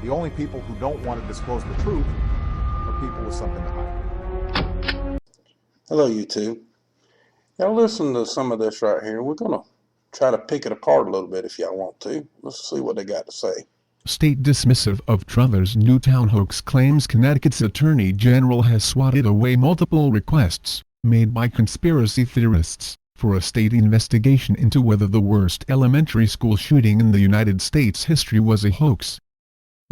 The only people who don't want to disclose the truth are people with something to hide. Hello, YouTube. Y'all listen to some of this right here. We're going to try to pick it apart a little bit if y'all want to. Let's see what they got to say. State dismissive of Trevor's Newtown hoax claims Connecticut's Attorney General has swatted away multiple requests, made by conspiracy theorists, for a state investigation into whether the worst elementary school shooting in the United States history was a hoax.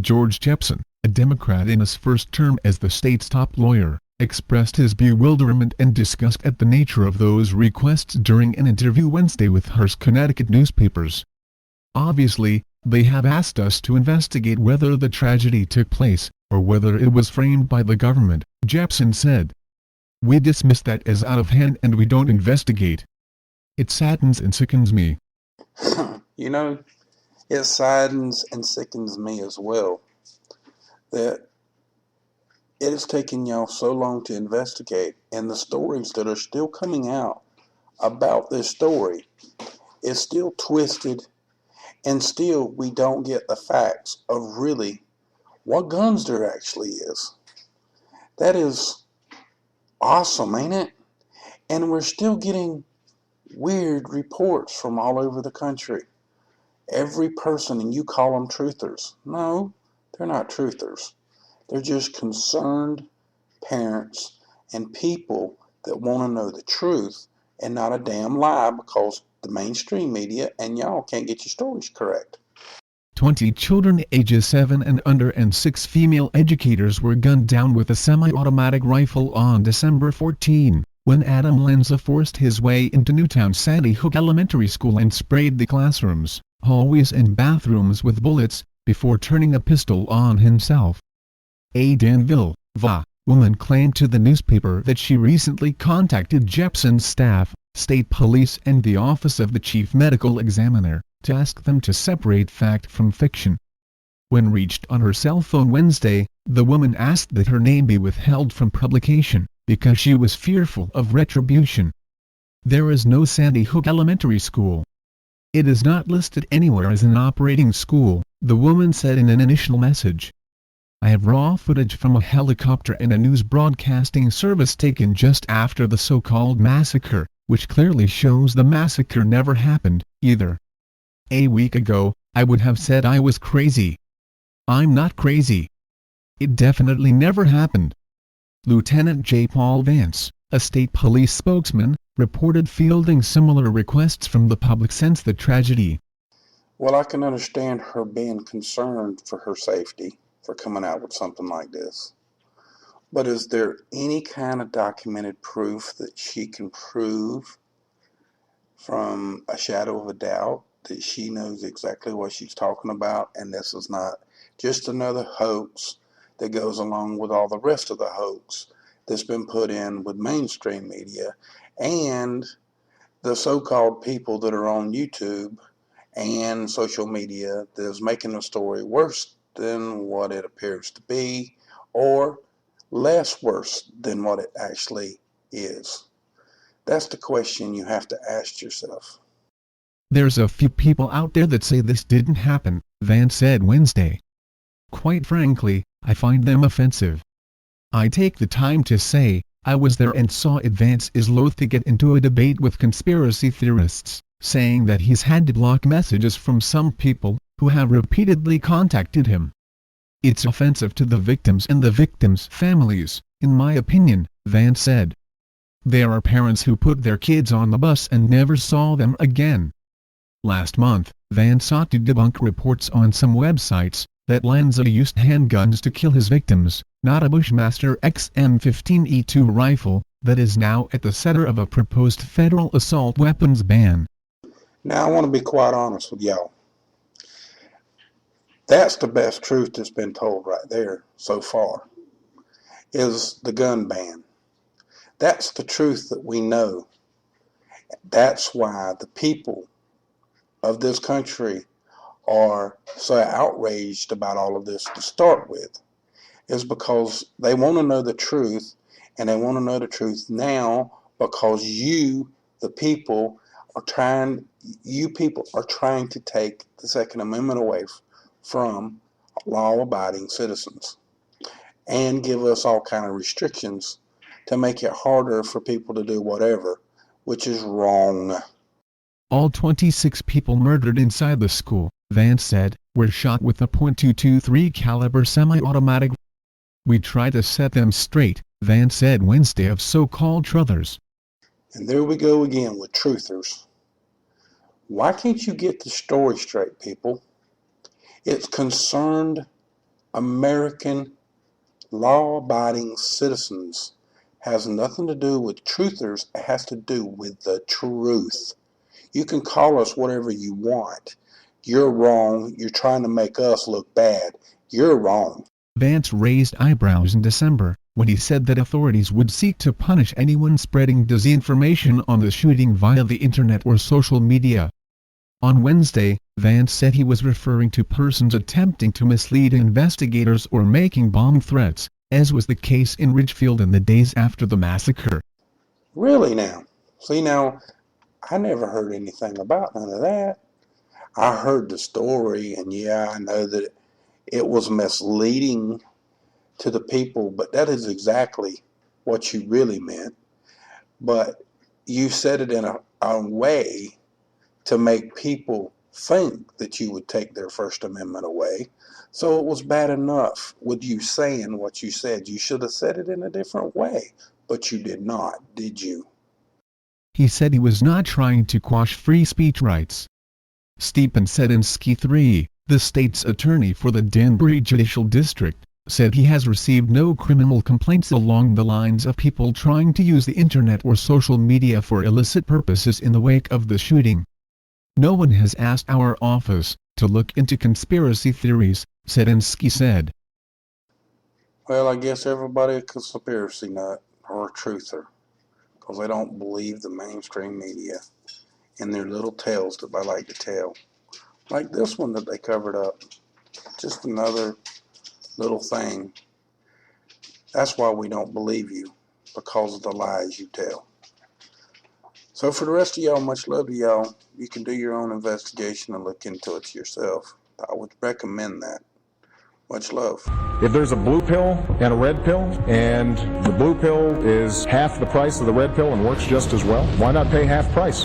George Jepson, a Democrat in his first term as the state's top lawyer, expressed his bewilderment and disgust at the nature of those requests during an interview Wednesday with Hearst, Connecticut newspapers. Obviously, they have asked us to investigate whether the tragedy took place, or whether it was framed by the government, Jepson said. We dismiss that as out of hand and we don't investigate. It saddens and sickens me. You know, it saddens and sickens me as well that it has taken y'all so long to investigate, and the stories that are still coming out about this story is still twisted, and still we don't get the facts of really what guns there actually is. That is awesome, ain't it? And we're still getting weird reports from all over the country. Every person, and you call them truthers. No, they're not truthers. They're just concerned parents and people that want to know the truth and not a damn lie, because the mainstream media and y'all can't get your stories correct. 20 children ages 7 and under and 6 female educators were gunned down with a semi-automatic rifle on December 14, when Adam Lanza forced his way into Newtown Sandy Hook Elementary School and sprayed the classrooms, hallways and bathrooms with bullets, before turning a pistol on himself. A Danville, Va, woman claimed to the newspaper that she recently contacted Jepson's staff, state police and the Office of the Chief Medical Examiner, to ask them to separate fact from fiction. When reached on her cell phone Wednesday, the woman asked that her name be withheld from publication, because she was fearful of retribution. There is no Sandy Hook Elementary School. It is not listed anywhere as an operating school, the woman said in an initial message. I have raw footage from a helicopter and a news broadcasting service taken just after the so-called massacre, which clearly shows the massacre never happened, either. A week ago, I would have said I was crazy. I'm not crazy. It definitely never happened. Lieutenant J. Paul Vance, a state police spokesman, reported fielding similar requests from the public since the tragedy. Well, I can understand her being concerned for her safety for coming out with something like this. But is there any kind of documented proof that she can prove from a shadow of a doubt that she knows exactly what she's talking about, and this is not just another hoax that goes along with all the rest of the hoax that's been put in with mainstream media and the so-called people that are on YouTube and social media that is making the story worse than what it appears to be, or less worse than what it actually is? That's the question you have to ask yourself. There's a few people out there that say this didn't happen, Vance said Wednesday. Quite frankly, I find them offensive. I take the time to say, I was there and saw it. Vance is loath to get into a debate with conspiracy theorists, saying that he's had to block messages from some people who have repeatedly contacted him. It's offensive to the victims and the victims' families, in my opinion, Vance said. There are parents who put their kids on the bus and never saw them again. Last month, Vance sought to debunk reports on some websites that Lanza used handguns to kill his victims, not a Bushmaster XM15E2 rifle, that is now at the center of a proposed federal assault weapons ban. Now I want to be quite honest with y'all. That's the best truth that's been told right there so far, is the gun ban. That's the truth that we know. That's why the people of this country are so outraged about all of this to start with, is because they want to know the truth, and they want to know the truth now because you people are trying to take the Second Amendment away from law-abiding citizens and give us all kind of restrictions to make it harder for people to do whatever, which is wrong. All 26 people murdered inside the school, Vance said, were shot with a .223 caliber semi-automatic. We try to set them straight, Vance said Wednesday of so-called truthers. And there we go again with truthers. Why can't you get the story straight, people? It's concerned American law-abiding citizens. Has nothing to do with truthers. It has to do with the truth. You can call us whatever you want. You're wrong. You're trying to make us look bad. You're wrong. Vance raised eyebrows in December, when he said that authorities would seek to punish anyone spreading disinformation on the shooting via the internet or social media. On Wednesday, Vance said he was referring to persons attempting to mislead investigators or making bomb threats, as was the case in Ridgefield in the days after the massacre. Really now? See now, I never heard anything about none of that. I heard the story, and yeah, I know that it was misleading to the people, but that is exactly what you really meant. But you said it in a way to make people think that you would take their First Amendment away. So it was bad enough with you saying what you said. You should have said it in a different way, but you did not, did you? He said he was not trying to quash free speech rights. Stephen Sedinsky III, the state's attorney for the Danbury Judicial District, said he has received no criminal complaints along the lines of people trying to use the internet or social media for illicit purposes in the wake of the shooting. No one has asked our office to look into conspiracy theories, Sedinsky said. Well, I guess everybody a conspiracy nut or a truther, because they don't believe the mainstream media and their little tales that they like to tell. Like this one that they covered up. Just another little thing. That's why we don't believe you, because of the lies you tell. So for the rest of y'all, much love to y'all. You can do your own investigation and look into it yourself. I would recommend that. Much love. If there's a blue pill and a red pill, and the blue pill is half the price of the red pill and works just as well, why not pay half price?